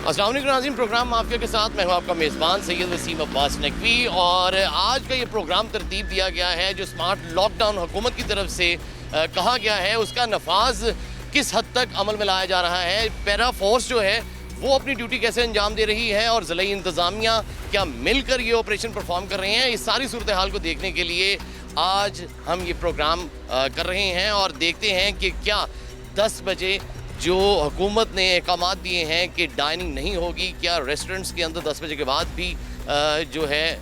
अस्सलाम वालेकुम नाज़रीन, प्रोग्राम माफिया के साथ मैं हूं आपका मेज़बान सैयद वसीम अब्बास नकवी। और आज का ये प्रोग्राम तरतीब दिया गया है जो स्मार्ट लॉकडाउन हुकूमत की तरफ से कहा गया है, उसका नफाज किस हद तक अमल में लाया जा रहा है। पैरा फोर्स जो है वो अपनी ड्यूटी कैसे अंजाम दे रही है और ज़िला इंतज़ामिया क्या मिलकर ये ऑपरेशन परफॉर्म कर रहे हैं। इस सारी सूरत हाल को देखने के लिए आज हम ये प्रोग्राम कर रहे हैं और देखते हैं कि क्या 10 बजे जो हुकूमत ने अहकाम दिए हैं कि डाइनिंग नहीं होगी, क्या रेस्टोरेंट्स के अंदर 10 बजे के बाद भी जो है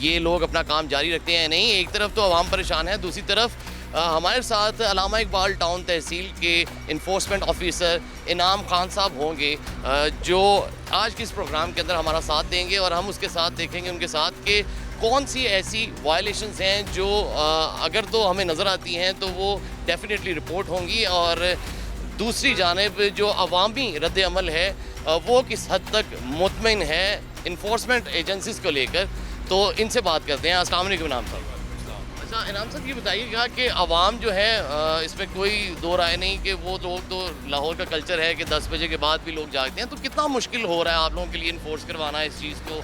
ये लोग अपना काम जारी रखते हैं नहीं। एक तरफ तो आवाम परेशान है, दूसरी तरफ हमारे साथ अल्लामा इकबाल टाउन तहसील के इन्फोर्समेंट ऑफिसर इनाम खान साहब होंगे जो आज के इस प्रोग्राम के अंदर हमारा साथ देंगे और हम उसके साथ देखेंगे उनके साथ कि कौन सी ऐसी वायलेशंस हैं जो अगर तो हमें नज़र आती हैं तो वो डेफिनेटली रिपोर्ट होंगी, और दूसरी जानिब जो अवामी रद्द अमल है वो किस हद तक मुतमिन है इन्फोर्समेंट एजेंसीज़ को लेकर। तो इनसे बात करते हैं। अस्सलाम वालेकुम इनाम साहब। अच्छा इनाम साहब, ये बताइएगा कि अवाम जो है इसमें कोई दो राय नहीं कि वो लोग तो लाहौर का कल्चर है कि 10 बजे के बाद भी लोग जागते हैं, तो कितना मुश्किल हो रहा है आप लोगों के लिए इन्फोर्स करवाना इस चीज़ को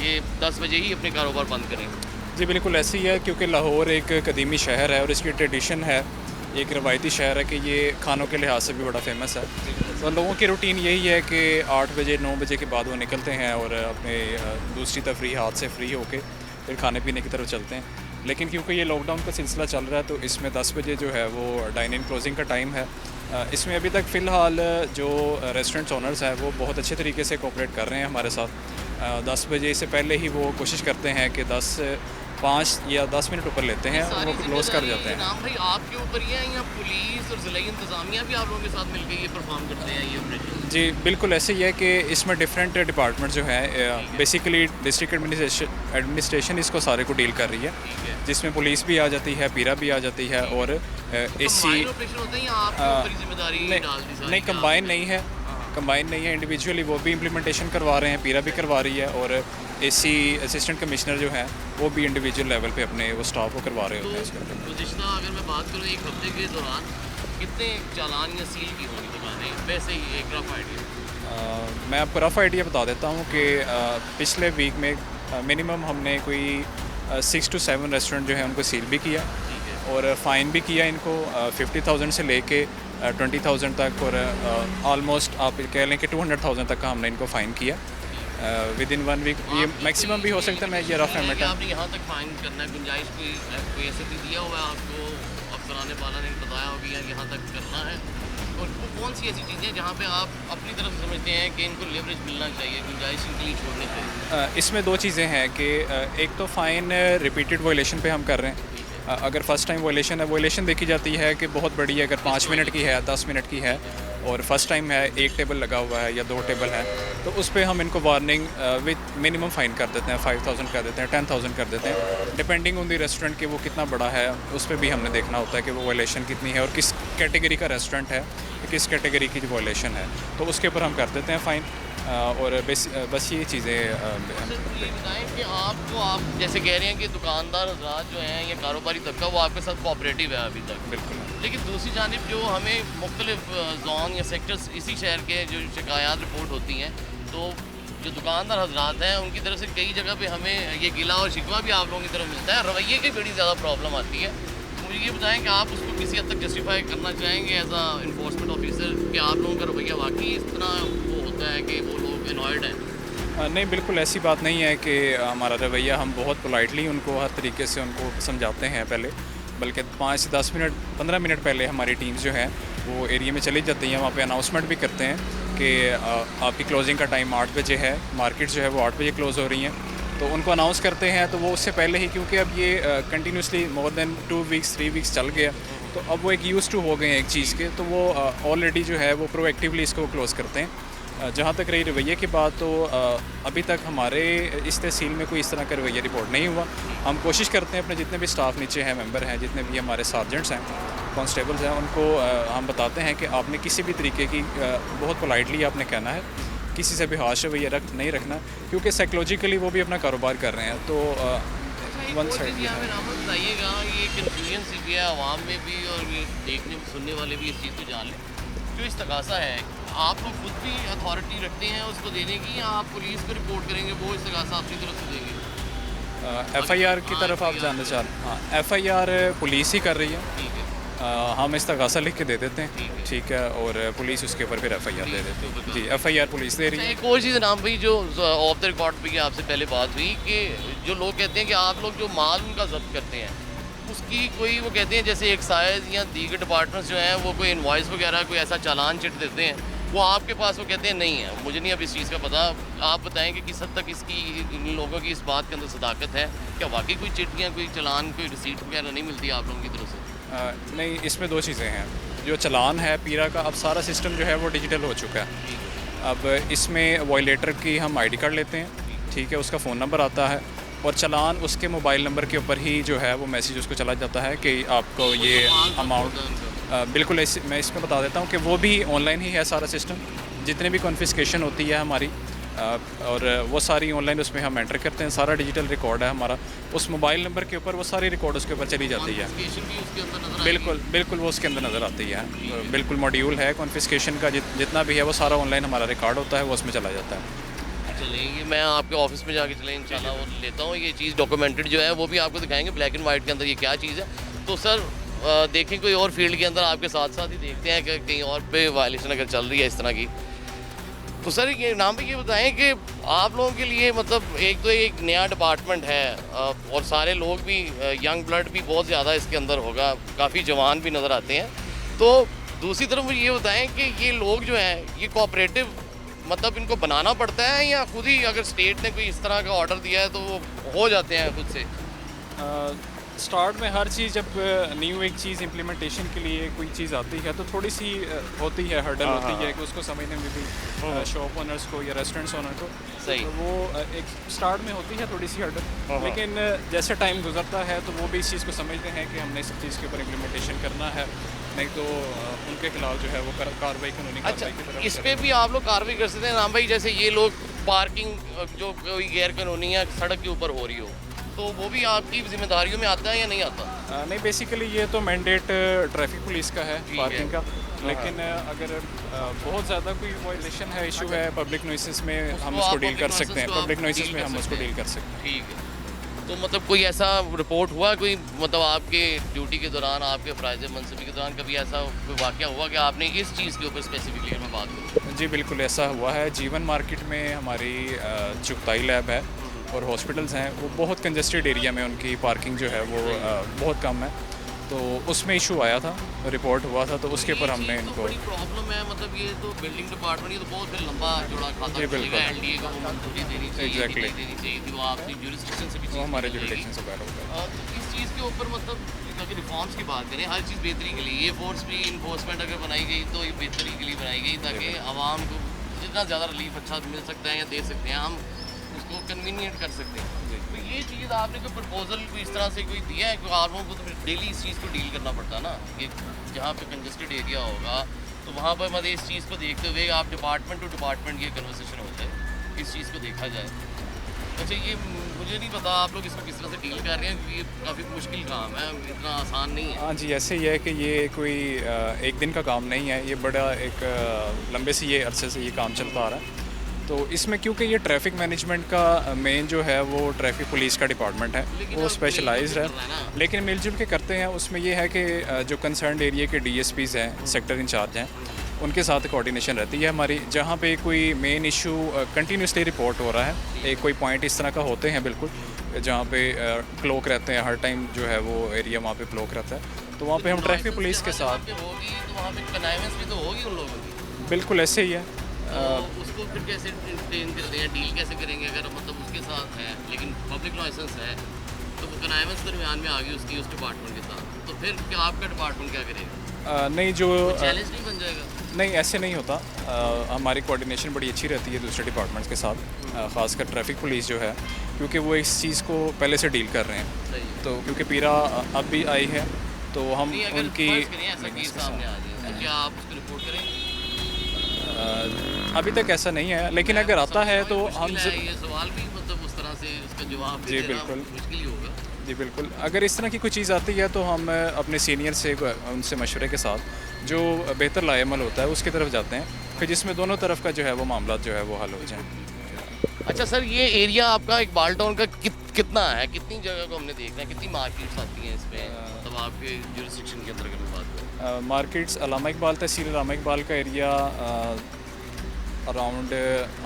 कि 10 बजे ही अपने कारोबार बंद करें। जी बिल्कुल ऐसे ही है, क्योंकि लाहौर एक कदीमी शहर है और इसकी ट्रेडिशन है, एक रवायती शहर है कि ये खानों के लिहाज से भी बड़ा फेमस है। तो लोगों की रूटीन यही है कि 8 बजे 9 बजे के बाद वो निकलते हैं और अपने दूसरी तफरीहात से फ्री होके फिर खाने पीने की तरफ चलते हैं। लेकिन क्योंकि ये लॉकडाउन का सिलसिला चल रहा है तो इसमें 10 बजे जो है वो डाइन इन क्लोजिंग का टाइम है। इसमें अभी तक फ़िलहाल जो रेस्टोरेंट्स ओनर्स हैं वो बहुत अच्छे तरीके से कोऑपरेट कर रहे हैं हमारे साथ। 10 बजे से पहले ही वो कोशिश करते हैं कि 5 या 10 मिनट ऊपर लेते हैं और वो क्लोज कर जाते हैं। नाम भाई आपके ऊपर ही है या पुलिस और ज़िला इंतज़ामिया भी आप लोगों के साथ मिलकर ये परफॉर्म करते हैं ये ऑपरेशन? जी बिल्कुल ऐसे ही है कि इसमें डिफरेंट डिपार्टमेंट जो है बेसिकली डिस्ट्रिक्ट एडमिनिस्ट्रेशन इसको सारे को डील कर रही है, जिसमें पुलिस भी आ जाती है, पीरा भी आ जाती है और एसी नहीं कंबाइन नहीं है, कंबाइन नहीं है, इंडिविजुअली वो भी इम्प्लीमेंटेशन करवा रहे हैं, पीरा भी करवा रही है और एसी असिस्टेंट कमिश्नर जो हैं वो भी इंडिविजुअल लेवल पे अपने वो स्टाफ को करवा रहे होते हैं इसके। गुज़िश्ता अगर मैं बात करूँ एक हफ्ते के दौरान कितने चालान या सील की होंगी दुकानें, वैसे ही एक रफ आइडिया? मैं आपको रफ आइडिया बता देता हूँ कि पिछले वीक में मिनिमम हमने कोई 6 to 7 रेस्टोरेंट जो है उनको सील भी किया और फ़ाइन भी किया इनको 50,000 से लेके 20,000 तक, और ऑलमोस्ट आप कह लें कि 200,000 तक का हमने इनको फ़ाइन किया विद इन 1 वीक। ये मैक्सिमम भी हो सकता है, मैं ये रफ एस्टिमेट है। आपने यहाँ तक फाइन करना है, गुंजाइश कोई ऐसे भी दिया हुआ है आपको, अफसरान बाला ने बताया होगा यहाँ तक करना है, और वो कौन सी ऐसी चीज़ें जहाँ पे आप अपनी तरफ समझते हैं कि इनको लेवरेज मिलना चाहिए, गुंजाइश इनके लिए छोड़नी चाहिए? इसमें 2 चीज़ें हैं कि एक तो फ़ाइन रिपीटेड वायलेशन पे हम कर रहे हैं। अगर फ़र्स्ट टाइम वायलेशन है, वायलेशन देखी जाती है कि बहुत बड़ी है, अगर 5 मिनट की है, 10 मिनट की है और फर्स्ट टाइम है, 1 टेबल लगा हुआ है या 2 टेबल है, तो उस पर हम इनको वार्निंग विद मिनिमम फ़ाइन कर देते हैं, 5,000 कर देते हैं, 10,000 कर देते हैं, डिपेंडिंग ऑन दी रेस्टोरेंट कि वो कितना बड़ा है उस पर भी हमने देखना होता है कि वो वायलेशन कितनी है और किस कैटेगरी का रेस्टोरेंट है, किस कैटेगरी की वायलेशन है, तो उसके ऊपर हम कर देते हैं फ़ाइन। और बस ये चीज़ें ये बताएं कि आपको आप जैसे कह रहे हैं कि दुकानदार हज़रात जो हैं या कारोबारी तबका वो आपके साथ कोऑपरेटिव है अभी तक, बिल्कुल, लेकिन दूसरी जानिब जो हमें मुख्तलिफ जोन या सेक्टर्स इसी शहर के जो शिकायत रिपोर्ट होती हैं, तो जो दुकानदार हज़रात हैं उनकी तरफ से कई जगह पे हमें ये गिला और शिकवा भी आप लोगों की तरफ मिलता है, रवैये की बड़ी ज़्यादा प्रॉब्लम आती है। मुझे ये बताएं कि आप उसको किसी हद तक जस्टिफाई करना चाहेंगे एज आ इन्फोर्समेंट ऑफिसर कि आप लोगों का रवैया वाकई इस तरह वो होता है कि वो लोग एनॉयड हैं? नहीं बिल्कुल ऐसी बात नहीं है कि हमारा रवैया, हम बहुत पोलाइटली उनको हर तरीके से उनको समझाते हैं पहले, बल्कि 5 से 10 मिनट 15 मिनट पहले हमारी टीम्स जो हैं वो एरिया में चली जाती हैं, वहाँ पे अनाउंसमेंट भी करते हैं कि आपकी क्लोजिंग का टाइम 8 बजे है, मार्केट जो है वो 8 बजे क्लोज़ हो रही हैं, तो उनको अनाउंस करते हैं। तो वो उससे पहले ही, क्योंकि अब ये continuously more than 2 weeks 3 weeks चल गया, तो अब वो एक यूज़ टू हो गए हैं एक चीज़ के, तो वो ऑलरेडी जो है वो प्रोएक्टिवली इसको क्लोज़ करते हैं। जहाँ तक रही रवैये की बात, तो अभी तक हमारे इस तहसील में कोई इस तरह का रवैया रिपोर्ट नहीं हुआ। हम कोशिश करते हैं अपने जितने भी स्टाफ नीचे हैं, मेंबर हैं, जितने भी हमारे सार्जेंट्स हैं, कांस्टेबल्स हैं, उनको हम बताते हैं कि आपने किसी भी तरीके की बहुत पोलाइटली आपने कहना है, किसी से भी हाश रवैया नहीं रखना, क्योंकि साइकोलॉजिकली वो भी अपना कारोबार कर रहे हैं। तो वन साइड बताइएगा, ये कन्फ्यूजन सी भी है आवाम में भी और ये देखने सुनने वाले भी इस चीज़ को जान लें, जो इस तकाज़ा है आप लोग खुद भी अथॉरिटी रखते हैं उसको देने की, या आप पुलिस को रिपोर्ट करेंगे, वो इस्तगासा अपनी तरफ से देंगे? FIR की हाँ, तरफ आप FIR जानना चाह रहे हैं? हाँ, FIR पुलिस ही कर रही है। ठीक है, हम इस्तगासा लिख के दे देते हैं, ठीक है। ठीक है, और पुलिस उसके ऊपर फिर FIR दे देती तो है। जी, FIR पुलिस दे रही अच्छा, है। एक और चीज़ नाम भाई, जो ऑफ द रिकॉर्ड पे आपसे पहले बात हुई कि जो लोग कहते हैं कि आप लोग जो माल उनका जब्त करते हैं उसकी कोई, वो कहते हैं जैसे एक्साइज या दीगर डिपार्टमेंट्स जो हैं वो कोई इनवॉइस वगैरह कोई ऐसा चालान चिट देते हैं, वो आपके पास वो कहते हैं नहीं है। मुझे नहीं अब इस चीज़ का पता, आप बताएं कि किस हद तक इसकी इन लोगों की इस बात के अंदर सदाकत है, क्या वाकई कोई चिट या कोई चालान कोई रिसीट वगैरह नहीं मिलती आप लोगों की तरफ से? नहीं, इसमें दो चीज़ें हैं। जो चालान है पीरा का, अब सारा सिस्टम जो है वो डिजिटल हो चुका है। अब इसमें वॉयलेटर की हम ID कार्ड लेते हैं, ठीक है, उसका फ़ोन नंबर आता है और चालान उसके मोबाइल नंबर के ऊपर ही जो है वो मैसेज उसको चला जाता है कि आपको ये अमाउंट। बिल्कुल ऐसे मैं इसमें बता देता हूँ कि वो भी ऑनलाइन ही है सारा सिस्टम, जितने भी कॉन्फिस्केशन होती है हमारी और वो सारी ऑनलाइन उसमें हम एंटर करते हैं, सारा डिजिटल रिकॉर्ड है हमारा, उस मोबाइल नंबर के ऊपर वो सारी रिकॉर्ड उसके ऊपर चली जाती है। बिल्कुल बिल्कुल वो उसके अंदर नज़र आती है, बिल्कुल मॉड्यूल है कॉन्फिस्केशन का, जितना भी है वो सारा ऑनलाइन हमारा रिकॉर्ड होता है, वो उसमें चला जाता है। चलेंगे, मैं आपके ऑफिस में जाके चलें इंशाल्लाह और लेता हूँ ये चीज़ डॉक्यूमेंटेड जो है, वो भी आपको दिखाएंगे ब्लैक एंड वाइट के अंदर ये क्या चीज़ है। तो सर देखें कोई और फील्ड के अंदर आपके साथ साथ ही देखते हैं कि कहीं और पे वायलेशन अगर चल रही है इस तरह की। तो सर ये नाम भी ये बताएं कि आप लोगों के लिए मतलब एक तो एक नया डिपार्टमेंट है और सारे लोग भी यंग ब्लड भी बहुत ज़्यादा इसके अंदर होगा, काफ़ी जवान भी नज़र आते हैं। तो दूसरी तरफ मुझे ये बताएं कि ये लोग जो हैं ये कोऑपरेटिव मतलब इनको बनाना पड़ता है या खुद ही अगर स्टेट ने कोई इस तरह का ऑर्डर दिया है तो वो हो जाते हैं खुद से? स्टार्ट में हर चीज़ जब न्यू एक चीज़ इम्प्लीमेंटेशन के लिए कोई चीज़ आती है तो थोड़ी सी होती है, हर्डल होती है कि उसको समझने में भी शॉप ओनर्स को या रेस्टोरेंट्स ओनर को सही। तो वो एक स्टार्ट में होती है थोड़ी सी हर्डल, लेकिन जैसे टाइम गुजरता है तो वो भी इस चीज़ को समझते हैं कि हमने इस चीज़ के ऊपर इम्प्लीमेंटेशन करना है, नहीं तो उनके खिलाफ जो है वो कार्रवाई कानूनी अच्छा, कार्रवाई की तरफ इस पे भी आप लोग कार्रवाई कर सकते हैं राम भाई? जैसे ये लोग पार्किंग जो कोई गैर कानूनी है सड़क के ऊपर हो रही हो, तो वो भी आपकी जिम्मेदारियों में आता है या नहीं आता? नहीं, बेसिकली ये तो मैंडेट ट्रैफिक पुलिस का है ठीक पार्किंग है। का, लेकिन अगर बहुत ज़्यादा कोई वायलेशन है, इशू है पब्लिक नॉइसेस में, हम उसको उसको आप डील कर public सकते हैं, nuisance को आप पब्लिक नॉइसेस deal में कर हम उसको सकते डील कर सकते हैं। ठीक है। तो मतलब कोई ऐसा रिपोर्ट हुआ कोई मतलब आपके ड्यूटी के दौरान, आपके फ़राइज़ मनसबी के दौरान कभी ऐसा कोई वाक़या हुआ कि आपने इस चीज़ के ऊपर स्पेसिफिकली मैं बात करूँ? जी बिल्कुल ऐसा हुआ है। जीवन मार्केट में हमारी चुगताई लैब है और हॉस्पिटल्स हैं, वो बहुत कंजस्टेड एरिया में उनकी पार्किंग जो है वो बहुत कम है, तो उसमें इशू आया था, रिपोर्ट हुआ था, तो उसके ऊपर हमने तो इनको बड़ी प्रॉब्लम है, मतलब ये तो बिल्डिंग डिपार्टमेंट ये तो बहुत फिर लंबा जोड़ा खाता जी, बिल्कुल। चलेगा, LDA को वो मंजूरी देनी चाहिए, Exactly। देनी चाहिए थी, वो आपकी जुरिस्डिक्शन से भी वो चीज़ हमारे निकल जाएगी। जुरिडिक्शन से बाहर होगा। तो इस चीज़ के ऊपर मतलब अगर रिफॉर्म्स की बात करें, हर चीज़ बेहतरी के लिए, ये फोर्स भी इन्फोर्समेंट अगर बनाई गई तो ये बेहतरी के लिए बनाई गई ताकि आवाम को जितना ज़्यादा रिलीफ अच्छा मिल सकता है या दे सकते हैं हम उसको कन्वीनियंट कर सकते हैं। तो ये चीज़ आपने कोई प्रपोजल कोई इस तरह से कोई दिया है? क्योंकि आप लोगों को तो डेली इस चीज़ को डील करना पड़ता है ना, कि जहाँ पे कंजस्टेड एरिया होगा तो वहाँ पर मतलब इस चीज़ को देखते हुए आप डिपार्टमेंट टू डिपार्टमेंट ये कन्वर्सेशन होता है, इस चीज़ को देखा जाए। अच्छा, ये मुझे नहीं पता आप लोग इसको किस तरह से डील कर रहे हैं क्योंकि ये काफ़ी मुश्किल काम है, इतना आसान नहीं है। हाँ जी, ऐसे ही है कि ये कोई एक दिन का काम नहीं है, ये बड़ा एक लंबे से ये अरसे से ये काम चलता आ रहा है। तो इसमें क्योंकि ये ट्रैफिक मैनेजमेंट का मेन जो है वो ट्रैफिक पुलिस का डिपार्टमेंट है, वो स्पेशलाइज्ड है, लेकिन मिलजुल के करते हैं। उसमें ये है कि जो कंसर्न एरिया के DSPs हैं, सेक्टर इंचार्ज हैं, उनके साथ कोऑर्डिनेशन रहती है हमारी। जहाँ पे कोई मेन इशू कंटिन्यूसली रिपोर्ट हो रहा है, एक कोई पॉइंट इस तरह का होते हैं बिल्कुल जहाँ पे क्लोक रहते हैं, हर टाइम जो है वो एरिया वहाँ पे क्लोक रहता है, तो वहाँ पे हम ट्रैफिक पुलिस के साथ होगी तो वहाँ पे कन्वाइंस भी तो होगी उन लोगों की, बिल्कुल ऐसे ही है। तो उसको फिर कैसे ट्रेन करते हैं, डील कैसे करेंगे अगर मतलब उसके साथ है लेकिन पब्लिक लाइसेंस है तो वो कन्वाइंस दरमियान में आ गई उसकी उस डिपार्टमेंट के साथ, तो फिर क्या आपका डिपार्टमेंट क्या करेगा? नहीं, जो चैलेंज नहीं बन जाएगा? नहीं, ऐसे नहीं होता। हमारी कोऑर्डिनेशन बड़ी अच्छी रहती है दूसरे डिपार्टमेंट्स के साथ, ख़ासकर ट्रैफिक पुलिस जो है, क्योंकि वो इस चीज़ को पहले से डील कर रहे हैं। सही है। तो क्योंकि पीरा अब भी आई है तो हम नहीं, अगर उनकी फर्ज करें ऐसा केस सामने आ जाए तो क्या आप उसको रिपोर्ट करेंगे? अभी तक ऐसा नहीं है, लेकिन अगर आता है तो हम मुश्किल है, ये सवाल भी मतलब उस तरह से उसका जवाब जी, देना बिल्कुल। मुश्किल ही होगा। जी बिल्कुल, अगर इस तरह की कोई चीज़ आती है तो हम अपने सीनियर से उनसे मशवरे के साथ जो बेहतर लाएमल होता है उसकी तरफ जाते हैं फिर जिसमें दोनों तरफ का जो है वो मामला जो है वो हल हो जाए। अच्छा सर, ये एरिया आपका इकबाल टाउन का कितना है, कितनी जगह को हमने देखना है, कितनी मार्केट्स आती हैं इसमें, मतलब आपके जुरिस्डिक्शन के अंदर अगर मैं बात करूँ? मार्केट्स अलामा इकबाल तहसील अलामा इकबाल का एरिया अराउंड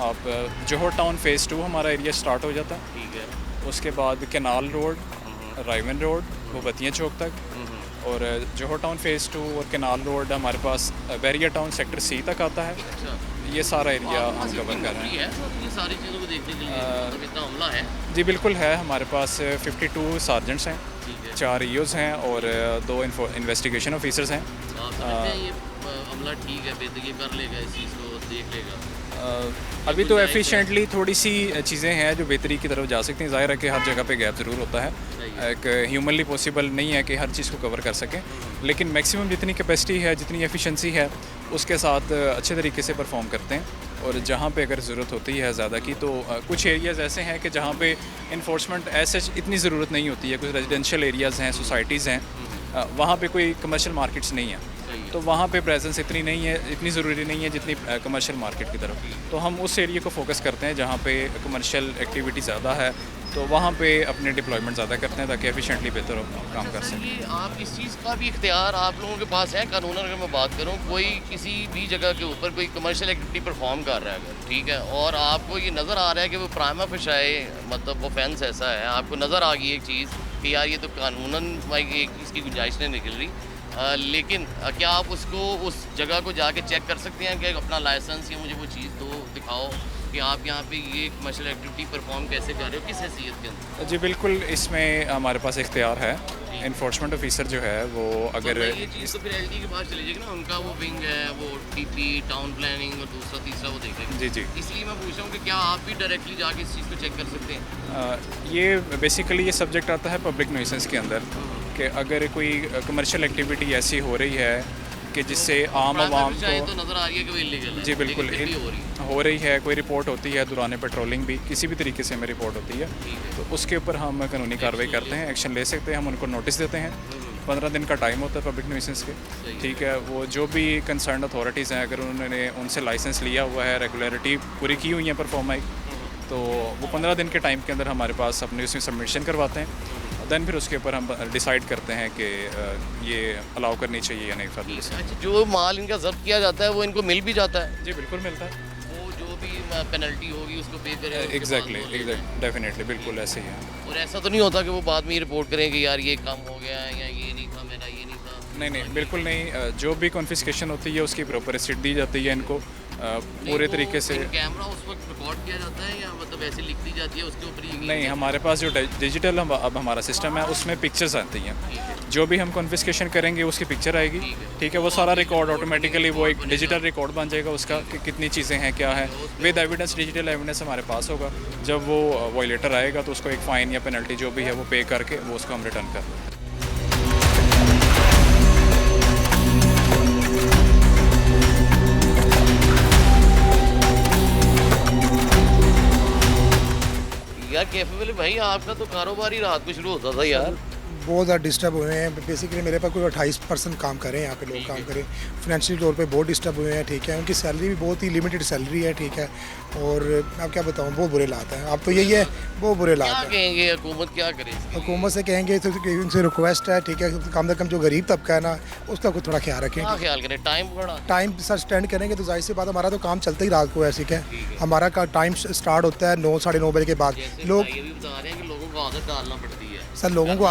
आप जोहर टाउन फ़ेज़ 2 हमारा एरिया स्टार्ट हो जाता है। ठीक है। उसके बाद कैनाल रोड, राइवन रोड, वो बतिया चौक तक, और जोहर टाउन फ़ेज़ 2 और कैनाल रोड हमारे पास बैरिया टाउन सेक्टर C तक आता है। अच्छा, ये सारा एरिया आपके पास हम कवर कर रहे हैं। है ये सारी चीज़ों को देखने के लिए, मतलब इतना हमला है? जी बिल्कुल है, हमारे पास 52 सार्जेंट्स हैं, ठीक है। 4 EOs हैं और 2 इन्वेस्टिगेशन ऑफिसर्स हैं। आप समझते हैं ये हमला ठीक है, बेहतर ये कर लेगा, इस चीज़ को देख लेगा? अभी तो एफिशिएंटली थोड़ी सी चीज़ें हैं जो बेहतरी की तरफ जा सकती हैं। ज़ाहिर है कि हर जगह पे गैप ज़रूर होता है, एक ह्यूमनली पॉसिबल नहीं है कि हर चीज़ को कवर कर सकें, लेकिन मैक्सिमम जितनी कैपेसिटी है, जितनी एफिशिएंसी है, उसके साथ अच्छे तरीके से परफॉर्म करते हैं। और जहाँ पे अगर ज़रूरत होती है ज़्यादा की, तो कुछ एरियाज़ ऐसे हैं कि जहाँ पे इन्फोर्समेंट ऐसे इतनी ज़रूरत नहीं होती है। कुछ रेजिडेंशियल एरियाज़ हैं, सोसाइटीज़ हैं, वहाँ पे कोई कमर्शियल मार्केट्स नहीं है, तो वहाँ पे प्रेजेंस इतनी नहीं है, इतनी ज़रूरी नहीं है जितनी कमर्शियल मार्केट की तरफ। तो हम उस एरिया को फोकस करते हैं जहाँ पे कमर्शियल एक्टिविटी ज़्यादा है, तो वहाँ पे अपने डिप्लॉयमेंट ज़्यादा करते हैं ताकि एफिशिएंटली बेहतर काम कर सकें। ये आप इस चीज़ का भी इख्तियार आप लोगों के पास है कानूनन? अगर मैं बात करूँ, कोई किसी भी जगह के ऊपर कोई कमर्शियल एक्टिविटी परफॉर्म कर रहा है अगर, ठीक है, और आपको ये नज़र आ रहा है कि वो प्राइमा फेशाए मतलब ऑफेंस ऐसा है, आपको नज़र आ गई एक चीज़ कि यार ये तो कानूनन एक इसकी गुंजाइश नहीं निकल रही, लेकिन क्या आप उसको उस जगह को जाके चेक कर सकते हैं कि अपना लाइसेंस या मुझे वो चीज़ दो, दिखाओ कि आप यहाँ पे ये कमर्शियल एक्टिविटी परफॉर्म कैसे कर रहे हो, किस हैसियत के अंदर? जी बिल्कुल, इसमें हमारे पास इख्तियार है। इन्फोर्समेंट ऑफिसर जो है वो अगर ये चीज़ तो फिर LT के पास चली जाएगी ना, उनका वो विंग है, वो TP टाउन प्लानिंग और दूसरा तीसरा वो देखेगा। जी जी, इसलिए मैं पूछ रहा हूँ कि क्या आप भी डायरेक्टली जाके इस चीज़ को चेक कर सकते हैं? ये बेसिकली ये सब्जेक्ट आता है पब्लिक न्यूइसेंस के अंदर, कि अगर कोई कमर्शियल एक्टिविटी ऐसी हो रही है कि जिससे आम आवाम तो को, नज़र आ रही है कि वो इलीगल है। जी बिल्कुल लेकिन फिर भी हो रही है। हो रही है, कोई रिपोर्ट होती है दौरान पेट्रोलिंग भी, किसी भी तरीके से हमें रिपोर्ट होती है, ठीक है। तो उसके ऊपर हम कानूनी कार्रवाई करते हैं, एक्शन ले सकते हैं, हम उनको नोटिस देते हैं। 15 दिन का टाइम होता है पब्लिक न्यूइसेंस के, ठीक है। वो जो भी कंसर्न अथॉरिटीज़ हैं, अगर उन्होंने उनसे लाइसेंस लिया हुआ है, रेगुलरिटी पूरी की हुई है परफॉर्माई, तो वो 15 दिन के टाइम के अंदर हमारे पास अपने उसमें सबमिशन करवाते हैं। दैन फिर उसके ऊपर हम डिसाइड करते हैं कि ये अलाउ करनी चाहिए या नहीं फर्दर। अच्छा, जो माल इनका जब्त किया जाता है वो इनको मिल भी जाता है? जी बिल्कुल मिलता है, वो जो भी पेनल्टी होगी उसको पे करें? एग्जैक्टली डेफिनेटली बिल्कुल ऐसे ही है। और ऐसा तो नहीं होता कि वो बाद में ही रिपोर्ट करें कि यार ये कम हो गया है या ये नहीं था, मेरा ये नहीं था? नहीं बिल्कुल नहीं, जो भी कॉन्फिस्केशन होती है उसकी प्रॉपर रिसिप्ट दी जाती है इनको पूरे तरीके से। कैमरा उस वक्त रिकॉर्ड किया जाता है या मतलब ऐसे लिख दी जाती है उसके ऊपर ही? नहीं, हमारे पास जो डिजिटल अब हमारा सिस्टम है उसमें पिक्चर्स आती हैं, जो भी हम कॉन्फिस्केशन करेंगे उसकी पिक्चर आएगी, ठीक है। वो सारा रिकॉर्ड ऑटोमेटिकली वो एक डिजिटल रिकॉर्ड बन जाएगा उसका कि कितनी चीज़ें हैं, क्या है, विद एविडेंस, डिजिटल एविडेंस हमारे पास होगा। जब वो वायलेटर आएगा तो उसको एक फ़ाइन या पेनल्टी जो भी है वो पे करके वो उसको हम रिटर्न कर दें। यार कैफे भाई, आपका तो कारोबार ही रात को शुरू होता था यार। बहुत ज़्यादा डिस्टर्ब हुए हैं। बेसिकली मेरे पास कोई 28% काम कर रहे हैं यहाँ पे लोग काम करें, फाइनेंशियल तौर पे बहुत डिस्टर्ब हुए हैं, ठीक है। उनकी सैलरी भी बहुत ही लिमिटेड सैलरी है, ठीक है। और आप क्या बताऊँ, बहुत बुरे हालात हैं। अब तो यही है, बहुत बुरे क्या हालात हैं। कहेंगे हुकूमत क्या करे? हुकूमत से कहेंगे तो उनसे रिक्वेस्ट है, ठीक है, कम से कम जो गरीब तबका है ना उसका कुछ थोड़ा ख्याल रखें। क्या ख्याल करें? टाइम बड़ा टाइम सर स्पेंड करेंगे तो जाहिर सी बात, हमारा तो काम चलता ही रात को है, ठीक है। हमारा का टाइम स्टार्ट होता है 9 साढ़े 9 बजे के बाद। लोग ये भी बता रहे हैं कि लोगों को आदत डालना पड़ती है। सर लोगों को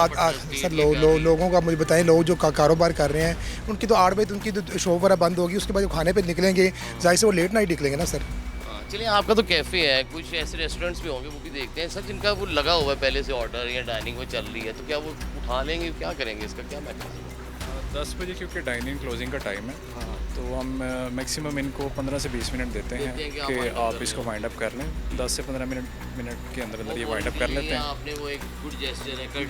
सर लोगों का मुझे बताएं, लोग जो कारोबार कर रहे हैं उनकी तो 8 बजे उनकी तो शॉप वगैरह बंद होगी, उसके बाद जो खाने पे निकलेंगे जाहिर से वो लेट नाइट निकलेंगे ना सर। चलिए, आपका तो कैफ़े है, कुछ ऐसे रेस्टोरेंट्स भी होंगे वो भी देखते हैं सर जिनका वो लगा हुआ है पहले से ऑर्डर या डाइनिंग वो चल रही है, तो क्या वो उठा लेंगे, क्या करेंगे, इसका क्या मैकेनिज्म? 10 बजे क्योंकि डाइनिंग क्लोजिंग का टाइम है, तो हम मैक्सिमम इनको 15 से 20 मिनट देते हैं कि आप इसको वाइंड अप कर लें। 10 से 15 मिनट के अंदर अंदर ये वाइंड अप कर लेते हैं। आपने वो एक गुड जेस्चर है,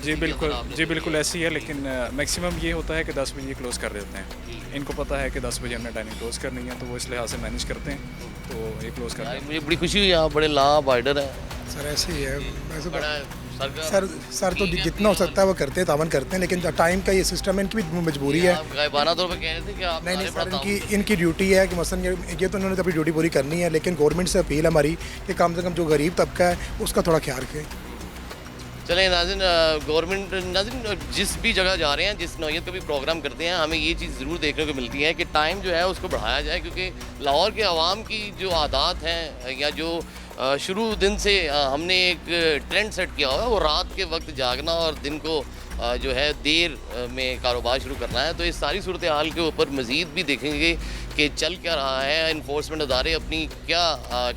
जी बिल्कुल ऐसी है, लेकिन मैक्सिमम ये होता है कि 10 बजे क्लोज़ कर देते हैं। इनको पता है कि 10 बजे हमने डाइनिंग क्लोज़ करनी है, तो वो इस लिहाज से मैनेज करते हैं, तो ये क्लोज़ कर देते हैं। मुझे बड़ी खुशी हुई, आप बड़े ला बाइडर है सर ऐसे ही है, बड़ा सर तो जितना हो सकता है वो करते हैं, तावन करते हैं, लेकिन टाइम का ये सिस्टम है, इनकी भी मजबूरी है। आप गायबाना तौर पे कह रहे थे कि आप नहीं सारे सर, बड़ा इनकी ड्यूटी है कि मसलन ये तो इन्होंने तो अपनी ड्यूटी पूरी करनी है, लेकिन गवर्नमेंट से अपील है हमारी कि कम से कम जो गरीब तबका है उसका थोड़ा ख्याल रखें। चलें नाज़रीन, गवर्नमेंट नाज़रीन जिस भी जगह जा रहे हैं, जिस नौयत का भी प्रोग्राम करते हैं, हमें ये चीज़ ज़रूर देखने को मिलती है कि टाइम जो है उसको बढ़ाया जाए, क्योंकि लाहौर के आवाम की जो आदत हैं या जो शुरू दिन से हमने एक ट्रेंड सेट किया हुआ है, वो रात के वक्त जागना और दिन को जो है देर में कारोबार शुरू करना है। तो इस सारी सूरत हाल के ऊपर मज़ीद भी देखेंगे कि चल क्या रहा है, इन्फोर्समेंट अदारे अपनी क्या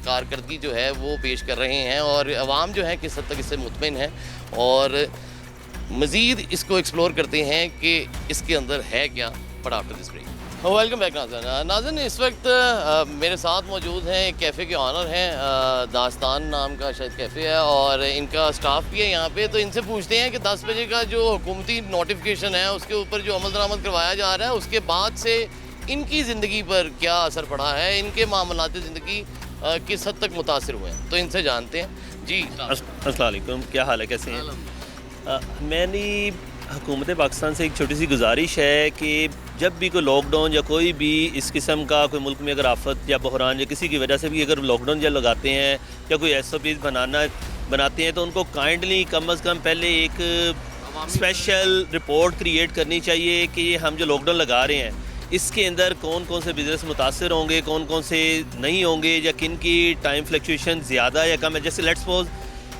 कारकर्दगी जो है वो पेश कर रहे हैं और अवाम जो है किस हद तक इससे मुतमिन है, और मज़ीद इसको एक्सप्लोर करते हैं कि इसके अंदर है क्या। But after this break, welcome back नाज़रीन। नाज़रीन इस वक्त मेरे साथ मौजूद हैं, एक कैफ़े के ऑनर हैं, दास्तान नाम का शायद कैफ़े है, और इनका स्टाफ भी है यहाँ पे। तो इनसे पूछते हैं कि 10 बजे का जो हुकूमती नोटिफिकेशन है उसके ऊपर जो अमल दरामद करवाया जा रहा है, उसके बाद से इनकी ज़िंदगी पर क्या असर पड़ा है, इनके मामलात ज़िंदगी किस हद तक मुतासिर हुए हैं, तो इनसे जानते हैं। जी अस्सलाम वालेकुम, क्या हाल है, कैसे हैं? मैंने हुकूमत पाकिस्तान से एक छोटी सी गुजारिश है कि जब भी कोई लॉकडाउन या कोई भी इस किस्म का कोई मुल्क में अगर आफत या बहरान या किसी की वजह से भी अगर लॉकडाउन या लगाते हैं या कोई SOPs बनाते हैं, तो उनको काइंडली कम अज़ कम पहले एक स्पेशल रिपोर्ट क्रिएट करनी चाहिए कि हम जो लॉकडाउन लगा रहे हैं इसके अंदर कौन कौन से बिज़नेस मुतासर होंगे, कौन कौन से नहीं होंगे, या किन की टाइम फ्लक्चुएशन ज़्यादा या कम है। जैसे लेट्स सपोज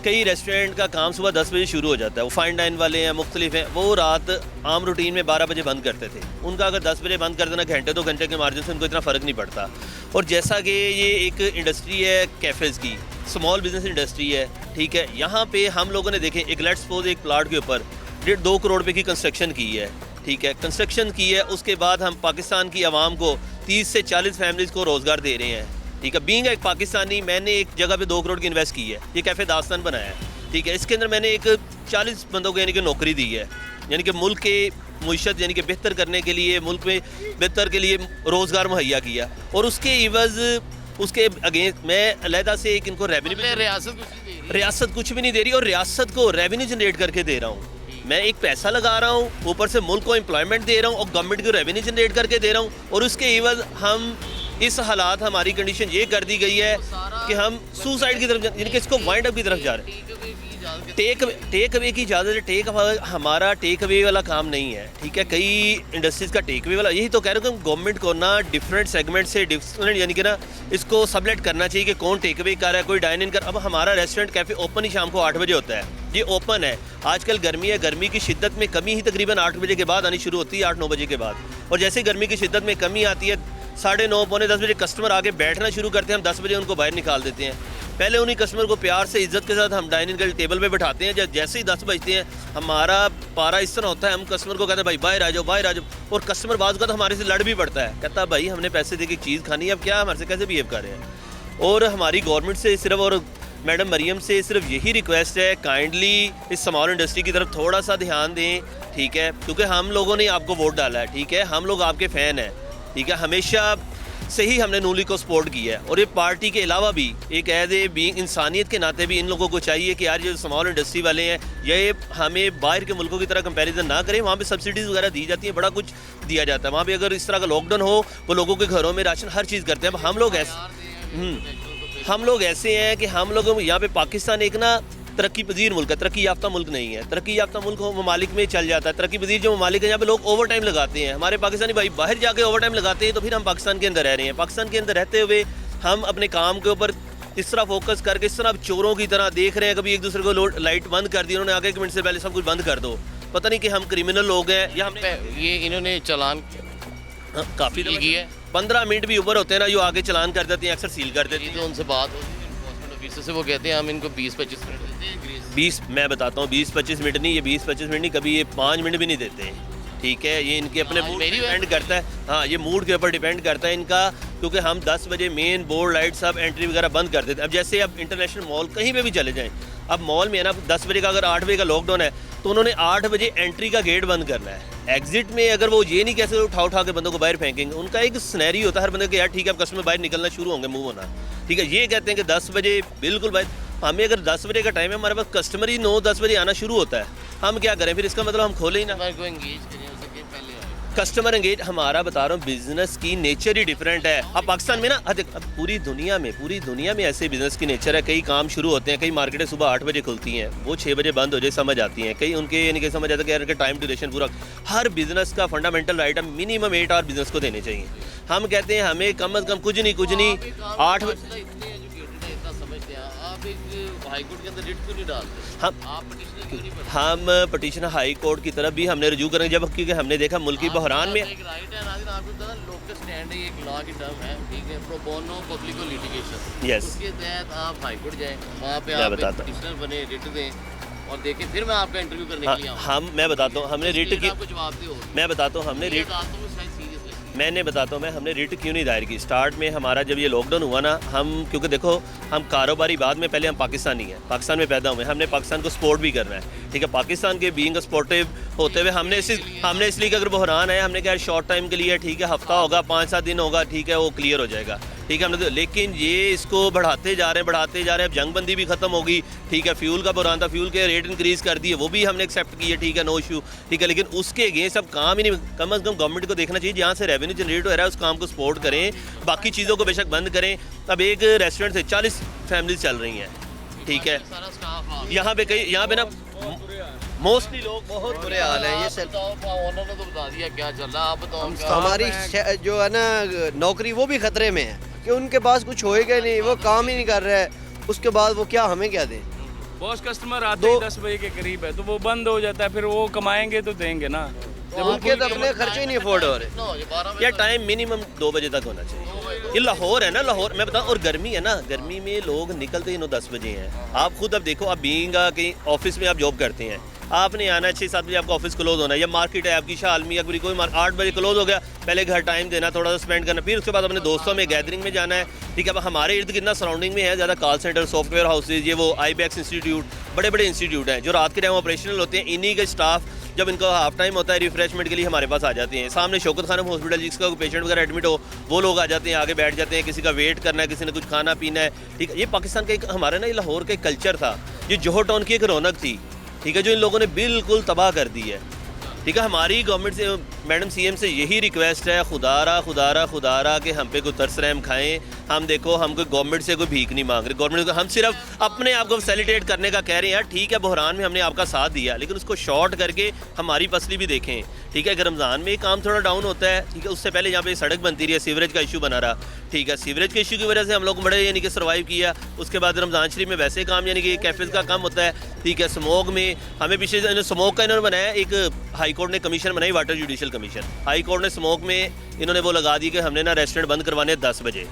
कई रेस्टोरेंट का काम सुबह 10 बजे शुरू हो जाता है, वो फाइन डाइन वाले हैं, मुख्तलिफ हैं, वो रात आम रूटीन में 12 बजे बंद करते थे। उनका अगर 10 बजे बंद कर देना घंटे 2 घंटे के मार्जिन से उनको इतना फ़र्क नहीं पड़ता। और जैसा कि ये एक इंडस्ट्री है कैफ़ेज़ की, स्मॉल बिजनेस इंडस्ट्री है, ठीक है, यहाँ पे हम लोगों ने देखें एक लेट्स सपोज एक प्लाट के ऊपर 1.5-2 करोड़ रुपये की कंस्ट्रक्शन की है, ठीक है, कंस्ट्रक्शन की है, उसके बाद हम पाकिस्तान की आवाम को 30 से 40 फैमिलीज़ को रोज़गार दे रहे हैं, ठीक है। बीइंग एक पाकिस्तानी, मैंने एक जगह पे 2 करोड़ की इन्वेस्ट की है, ये कैफ़े दास्तान बनाया है, ठीक है। इसके अंदर मैंने एक 40 बंदों को यानी कि नौकरी दी है, यानी कि मुल्क के मुईशत यानी कि बेहतर करने के लिए, मुल्क में बेहतर के लिए रोज़गार मुहैया किया। और उसके इवज़ उसके अगेंस्ट मैं अलहदा से एक इनको रेवेन्यू, रियासत कुछ भी नहीं दे रही, और रियासत को रेवेन्यू जनरेट करके दे रहा हूँ। मैं एक पैसा लगा रहा हूँ, ऊपर से मुल्क को एम्प्लॉयमेंट दे रहा हूँ और गवर्नमेंट को रेवेन्यू जनरेट करके दे रहा हूँ, और उसके इवज़ हम इस हालात हमारी कंडीशन ये कर दी गई है कि हम सुसाइड की तरफ यानी कि इसको वाइंड अप की तरफ जा रहे हैं। टेक अवे की इजाज़त है, हमारा टेक अवे वाला काम नहीं है, ठीक है। कई इंडस्ट्रीज़ का टेक अवे वाला, यही तो कह रहे हो कि गवर्नमेंट को ना डिफरेंट सेगमेंट से डिफरेंट यानी कि ना इसको सबलेट करना चाहिए कि कौन टेक अवे कर रहा है, कोई डाइन इन कर। अब हमारा रेस्टोरेंट कैफ़े ओपन ही शाम को 8 बजे होता है, ये ओपन है। आजकल गर्मी है, गर्मी की शिद्दत में कमी ही तकरीबन 8 बजे के बाद आनी शुरू होती है, 8-9 बजे के बाद। और जैसे गर्मी की शिद्दत में कमी आती है, 9:30 पौने 10 बजे कस्टमर आके बैठना शुरू करते हैं, हम 10 बजे उनको बाहर निकाल देते हैं। पहले उन्हीं कस्टमर को प्यार से इज्जत के साथ हम डाइनिंग के टेबल पे बैठाते हैं, जैसे ही 10 बजते हैं हमारा पारा इस तरह होता है, हम कस्टमर को कहते हैं भाई बाहर आ जाओ, बाहर आ जाओ। और कस्टमर बाज़ का तो हमारे से लड़ भी पड़ता है, कहता है भाई हमने पैसे दे के चीज़ खानी है, अब क्या हमारे से कैसे बिहेव कर रहे हैं। और हमारी गवर्नमेंट से सिर्फ और मैडम मरियम से सिर्फ यही रिक्वेस्ट है, काइंडली इस स्मॉल इंडस्ट्री की तरफ थोड़ा सा ध्यान दें, ठीक है, क्योंकि हम लोगों ने आपको वोट डाला है, ठीक है, हम लोग आपके फ़ैन हैं, ठीक है, हमेशा से ही हमने नून लीग को सपोर्ट किया है। और ये पार्टी के अलावा भी एक एज ए बीइंग इंसानियत के नाते भी इन लोगों को चाहिए कि यार ये स्मॉल इंडस्ट्री वाले हैं, ये हमें बाहर के मुल्कों की तरह कंपैरिजन ना करें। वहाँ पे सब्सिडीज़ वगैरह दी जाती हैं, बड़ा कुछ दिया जाता है वहाँ पे। अगर इस तरह का लॉकडाउन हो, वो लोगों के घरों में राशन हर चीज़ करते हैं। अब हम लोग ऐसे हैं कि हम लोग यहाँ पे पाकिस्तान एक ना तरक्की पजीर मुल्क है, तरक्की याफ्ता मुल्क नहीं है। तरक्की याफ्ता मुल्क ममालिक में चल जाता है, तरक्की पजीर जो ममालिक है यहाँ पे लोग ओवर टाइम लगाते हैं। हमारे पाकिस्तानी भाई बाहर जाके ओवर टाइम लगाते हैं, तो फिर हम पाकिस्तान के अंदर रह रहे हैं। पाकिस्तान के अंदर रहते हुए हम अपने काम के ऊपर इस तरह फोकस करके इस तरह चोरों की तरह देख रहे हैं, कभी एक दूसरे को लाइट बंद कर दी, उन्होंने आगे 1 मिनट से पहले सब कुछ बंद कर दो, पता नहीं कि हम क्रिमिनल लोग हैं या हमने ये इन्होंने चालान काफ़ी किया है। 15 मिनट भी ऊपर होते हैं ना, जो आगे चलान कर देते हैं, अक्सर सील कर देते हैं। तो उनसे बात होती है एनफोर्समेंट ऑफिसर से, वो कहते हैं हम इनको 20-25 मिनट देते हैं ग्रेस। 20 मैं बताता हूँ 20-25 मिनट नहीं, ये 20-25 मिनट नहीं, कभी ये 5 मिनट भी नहीं देते हैं, ठीक है। ये इनके अपने मूड पे डिपेंड करता है, हाँ ये मूड के ऊपर डिपेंड करता है इनका, क्योंकि हम 10 बजे मेन बोर्ड लाइट सब एंट्री वगैरह बंद कर देते हैं। अब जैसे अब इंटरनेशनल मॉल कहीं पे भी चले जाएं, अब मॉल में है ना 10 बजे का अगर 8 बजे का लॉकडाउन है, तो उन्होंने 8 बजे एंट्री का गेट बंद करना है। एग्जिट में अगर वो ये नहीं कैसे उठा के बंदों को बाहर फेंकेंगे, उनका एक सिनेरियो होता है हर बंदे के, यार ठीक है अब कस्टमर बाहर निकलना शुरू होंगे, मूव होना, ठीक है। ये कहते हैं कि 10 बजे बिल्कुल बाहर, हमें अगर 10 बजे का टाइम है, हमारे पास कस्टमर ही 9-10 बजे आना शुरू होता है, हम क्या करें फिर? इसका मतलब हम खोले ही ना। कस्टमर को एंगेज करें हो सके पहले आए। कस्टमर एंगेज, हमारा बता रहा हूँ बिजनेस की नेचर ही डिफरेंट है। अब पाकिस्तान में ना अब पूरी दुनिया में ऐसे बिजनेस की नेचर है। कई काम शुरू होते हैं, कई मार्केटें सुबह 8 बजे खुलती हैं, वो 6 बजे बंद हो जाए समझ आती हैं। कई उनके यानी कि समझ आता है कि यार उनका टाइम ड्यूरेशन पूरा। हर बिजनेस का फंडामेंटल राइट है मिनिमम 8 आवर बिजनेस को देने चाहिए। हम कहते हैं हमें कम अज़ कम कुछ नहीं 8 बजे। इतने एजुकेटेड है, इतना समझते हैं, आप एक हाई कोर्ट के अंदर रिट क्यों नहीं डालते? आप पिटिशनर क्यों नहीं बनते? हम पटिशन हाई कोर्ट की तरफ भी हमने रजू करेंगे जब, क्योंकि हमने देखा मुल्की बहरान में। एक राइट है नाज़रीन, आपको पता है लोकल स्टैंड है, ये एक लॉ की टर्म है, ठीक है, प्रो बोनो पब्लिको लिटिगेशन। Yes. उसके तहत आप हाई कोर्ट जाएं, वहाँ पे मैं आप बताता हूँ। पिटिशनर बने, रिट दें और देखें, फिर मैं आपका इंटरव्यू करने के लिए आऊँगा। मैं बताता हूँ हमने रिट की, आपको जवाब दे मैं बताता हूँ हमने रिट, मैंने बताता हूँ हमने रिट क्यों नहीं दायर की। स्टार्ट में हमारा जब ये लॉकडाउन हुआ ना, हम क्योंकि देखो हम कारोबारी बाद में, पहले हम पाकिस्तानी हैं, पाकिस्तान में पैदा हुए, हमने पाकिस्तान को सपोर्ट भी करना है, ठीक है। पाकिस्तान के बीइंग सपोर्टिव होते हुए हमने इसलिए कि अगर बहरान है, हमने कहा शॉर्ट टाइम के लिए, ठीक है, हफ्ता होगा, 5-7 दिन होगा, ठीक है, वो क्लियर हो जाएगा, ठीक है। हमने लेकिन ये इसको बढ़ाते जा रहे हैं। अब जंगबंदी भी खत्म होगी, ठीक है, फ्यूल का बहरान था, फ्यूल के रेट इंक्रीज़ कर दिए, वो भी हमने एक्सेप्ट किए, ठीक है, नो इशू, ठीक है। लेकिन उसके अगेंस्ट सब काम ही नहीं, कम अज़ कम गवर्नमेंट को देखना चाहिए जहाँ से रेवेन्यू जनरेट हो रहा है उस काम को सपोर्ट करें, बाकी चीज़ों को बेशक बंद करें। अब एक रेस्टोरेंट से 40 फैमिलीज चल रही हैं, ठीक है, यहाँ पे ना मोस्टली लोग बहुत बुरे हाल है। ये ओनर ने तो बता दिया क्या चल रहा है, आप बताओ। हमारी जो है ना नौकरी वो भी खतरे में है कि उनके पास कुछ होएगा ही नहीं, वो काम ही नहीं कर रहा है, उसके बाद वो क्या हमें क्या दें? बॉस कस्टमर आते ही 10 बजे के करीब है तो वो बंद हो जाता है, फिर वो कमाएंगे तो देंगे ना, जब उनके तो अपने खर्चे ही नहीं अफोर्ड हो रहे। या टाइम मिनिमम 2 बजे तक होना चाहिए। ये लाहौर है ना, लाहौर मैं बताऊँ, और गर्मी है ना, गर्मी में लोग निकलते ही 9-10 बजे हैं। आप खुद अब देखो, आप बीइंग कहीं ऑफिस में आप जॉब करते हैं, आपने आना है 6-7 बजे, आपका ऑफिस क्लोज होना है, या मार्केट है आपकी शालमी अकबरी कोई 8 बजे क्लोज हो गया, पहले घर टाइम देना, थोड़ा सा स्पेंड करना, फिर उसके बाद अपने दोस्तों में गैदरिंग में जाना है, ठीक है। अब हमारे इर्द गिर्द सराउंडिंग में है ज़्यादा कॉल सेंटर, सॉफ्टवेयर हाउसेज, ये वो आईबैक्स इंस्टीट्यूट, बड़े इंस्टीट्यूट हैं जो रात के टाइम ऑपरेशनल होते हैं। इन्हीं के स्टाफ जब इनका हाफ टाइम होता है रिफ्रेशमेंट के लिए हमारे पास आ जाते हैं। सामने शौकत खानम हॉस्पिटल, जिसका कोई पेशेंट वगैरह एडमिट हो, वो लोग आ जाते हैं, आगे बैठ जाते हैं, किसी का वेट करना है, किसी ने कुछ खाना पीना है, ठीक है। ये पाकिस्तान का एक हमारा ना, ये लाहौर का एक कल्चर था, ये जोहर टाउन की एक रौनक थी, ठीक है, जो इन लोगों ने बिल्कुल तबाह कर दी है, ठीक है। हमारी गवर्नमेंट से, मैडम सीएम से यही रिक्वेस्ट है, खुदारा कि हम पे कोई तरस रहम खाएं। हम देखो, हम कोई गवर्नमेंट से कोई भीख नहीं मांग रहे, गवर्नमेंट को हम सिर्फ अपने आप को फैसिलिटेट करने का कह रहे हैं। ठीक है, बहरान में हमने आपका साथ दिया, लेकिन उसको शॉर्ट करके हमारी फसली भी देखें, ठीक है। अगर रमज़ान में काम थोड़ा डाउन होता है, ठीक है, उससे पहले यहाँ पे सड़क बनती रही है, सीवरेज का इशू बना रहा, ठीक है, सीवरेज के इशू की वजह से हम लोग बड़े यानी कि सर्वाइव किया। उसके बाद रमज़ान शरीफ में वैसे काम यानी कि कैफेज़ का काम होता है, ठीक है। स्मोक में हमें पीछे स्मोक का इन्होंने बनाया, एक हाई कोर्ट ने कमीशन बनाई, water judicial commission. High court ने स्मोक में इन्होंने वो लगा दी कि हमने ना रेस्टोरेंट बंद करवाने 10 बजे।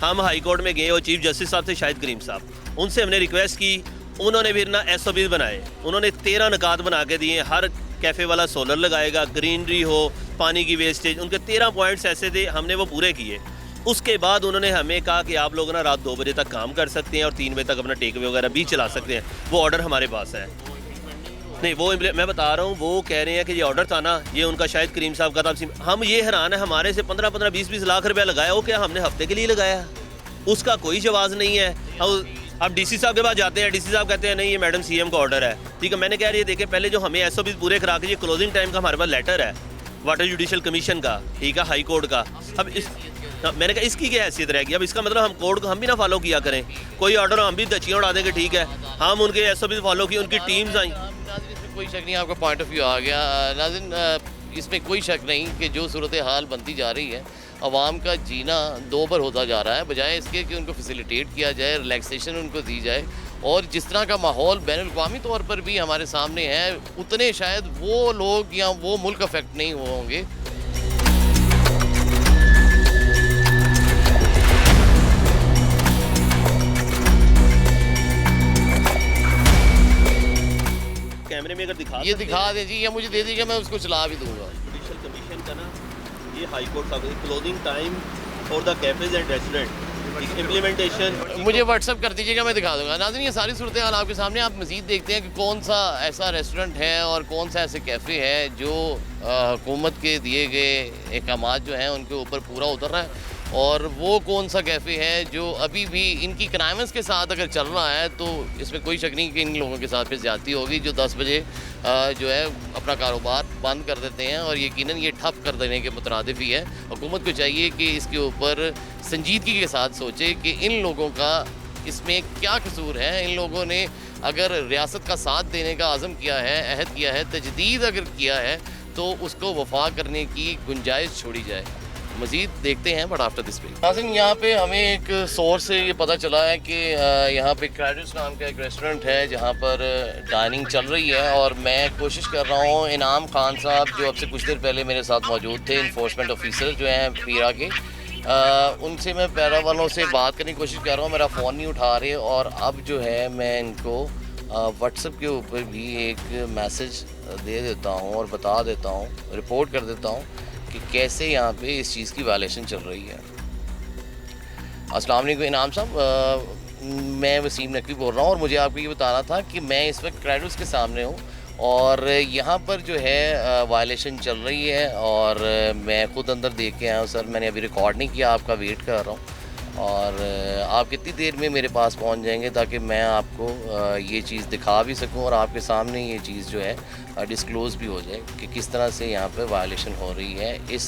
हम हाई कोर्ट में गए और चीफ जस्टिस साहब थे शाहिद करीम साहब, उनसे हमने रिक्वेस्ट की, उन्होंने फिर ना SOPs बनाए, उन्होंने 13 निकात बना के दिए, हर कैफ़े वाला सोलर लगाएगा, ग्रीनरी हो, पानी की वेस्टेज, उनके 13 पॉइंट्स ऐसे थे, हमने वो पूरे किए। उसके बाद उन्होंने हमें कहा कि आप लोग ना रात 2 बजे तक काम कर सकते हैं और 3 बजे तक अपना टेक अवे वगैरह भी चला सकते हैं। वो ऑर्डर हमारे पास है नहीं, वो मैं बता रहा हूँ, वो कह रहे हैं कि ये ऑर्डर था ना, ये उनका शाहिद करीम साहब का था। हम ये हैरान है, हमारे से 15-15, 20-20 लाख रुपया लगाया, वो क्या हमने हफ्ते के लिए लगाया? उसका कोई जवाब नहीं है। अब DC साहब के पास जाते हैं, DC साहब कहते हैं नहीं, ये मैडम CM का ऑर्डर है, ठीक है। मैंने कहा ये देखें, पहले जो हमें SOPs पूरे करा के, ये क्लोजिंग टाइम का हमारे पास लेटर है वाटर जुडिशल कमीशन का, ठीक है, हाई कोर्ट का। अब मैंने कहा इसकी क्या हैसियत रहेगी? अब इसका मतलब हम कोर्ट को हम भी ना फॉलो किया करें, कोई ऑर्डर हम भी दचियाँ उड़ा देंगे, ठीक है। हम उनके SOPs फॉलो किए, उनकी टीम्स आई। कोई शक नहीं, आपका पॉइंट ऑफ व्यू आ गया नाज़रीन। इसमें कोई शक नहीं कि जो सूरत हाल बनती जा रही है, आवाम का जीना दोबर होता जा रहा है, बजाय इसके कि उनको फैसिलिटेट किया जाए, रिलैक्सेशन उनको दी जाए। और जिस तरह का माहौल बैनुल-अक़वामी तौर पर भी हमारे सामने है, उतने शायद वो लोग या वो मुल्क अफेक्ट नहीं होंगे। कैमरे में अगर दिखा दें जी, या मुझे दे दीजिए, मैं उसको चला भी दूंगा। जुडिशल कमीशन का ना, ये हाई कोर्ट का closing time for the cafes and restaurant implementation मुझे व्हाट्सअप कर दीजिएगा, मैं दिखा दूंगा। नाज़रीन, ये सारी सूरत हाल आपके सामने, आप मज़ीद देखते हैं कि कौन सा ऐसा रेस्टोरेंट है और कौन सा ऐसे कैफ़े है जो हुकूमत के दिए गए अहकामात जो हैं उनके ऊपर पूरा उतर रहा है और वो कौन सा कैफ़े है जो अभी भी इनकी कनाइमेंस के साथ अगर चल रहा है, तो इसमें कोई शक नहीं कि इन लोगों के साथ फिर ज़्यादती होगी जो 10 बजे जो है अपना कारोबार बंद कर देते हैं, और यकीनन ये ठप कर देने के मुतरादिफ ही है। हुकूमत को चाहिए कि इसके ऊपर संजीदगी के साथ सोचे कि इन लोगों का इसमें क्या कसूर है। इन लोगों ने अगर रियासत का साथ देने का आज़म किया है, अहद किया है, तजदीद अगर किया है, तो उसको वफा करने की गुंजाइश छोड़ी जाए। मज़ीद देखते हैं बट आफ्टर दिस ब्रेक। नाज़रीन, यहाँ पे हमें एक सोर्स से ये पता चला है कि यहाँ पे क्रेडिट्स नाम का एक रेस्टोरेंट है जहाँ पर डाइनिंग चल रही है, और मैं कोशिश कर रहा हूँ इनाम खान साहब जो अब से कुछ देर पहले मेरे साथ मौजूद थे, इन्फोर्समेंट ऑफिसर जो हैं पीरा के, उनसे मैं पैरा वालों से बात करने की कोशिश कर रहा हूँ, मेरा फ़ोन नहीं उठा रहे, और अब जो है मैं इनको व्हाट्सएप के ऊपर भी एक मैसेज दे देता हूँ और बता देता हूँ, रिपोर्ट कर देता हूँ कि कैसे यहाँ पे इस चीज़ की वायलेशन चल रही है। अस्सलाम वालेकुम इनाम साहब, मैं वसीम नकवी बोल रहा हूँ, और मुझे आपको ये बताना था कि मैं इस वक्त क्रेडिट्स के सामने हूँ और यहाँ पर जो है वायलेशन चल रही है, और मैं ख़ुद अंदर देख के आया हूँ सर। मैंने अभी रिकॉर्ड नहीं किया, आपका वेट कर रहा हूँ, और आप कितनी देर में मेरे पास पहुँच जाएंगे ताकि मैं आपको ये चीज़ दिखा भी सकूँ और आपके सामने ये चीज़ जो है डिस्क्लोज़ भी हो जाए कि किस तरह से यहाँ पे वायलेशन हो रही है इस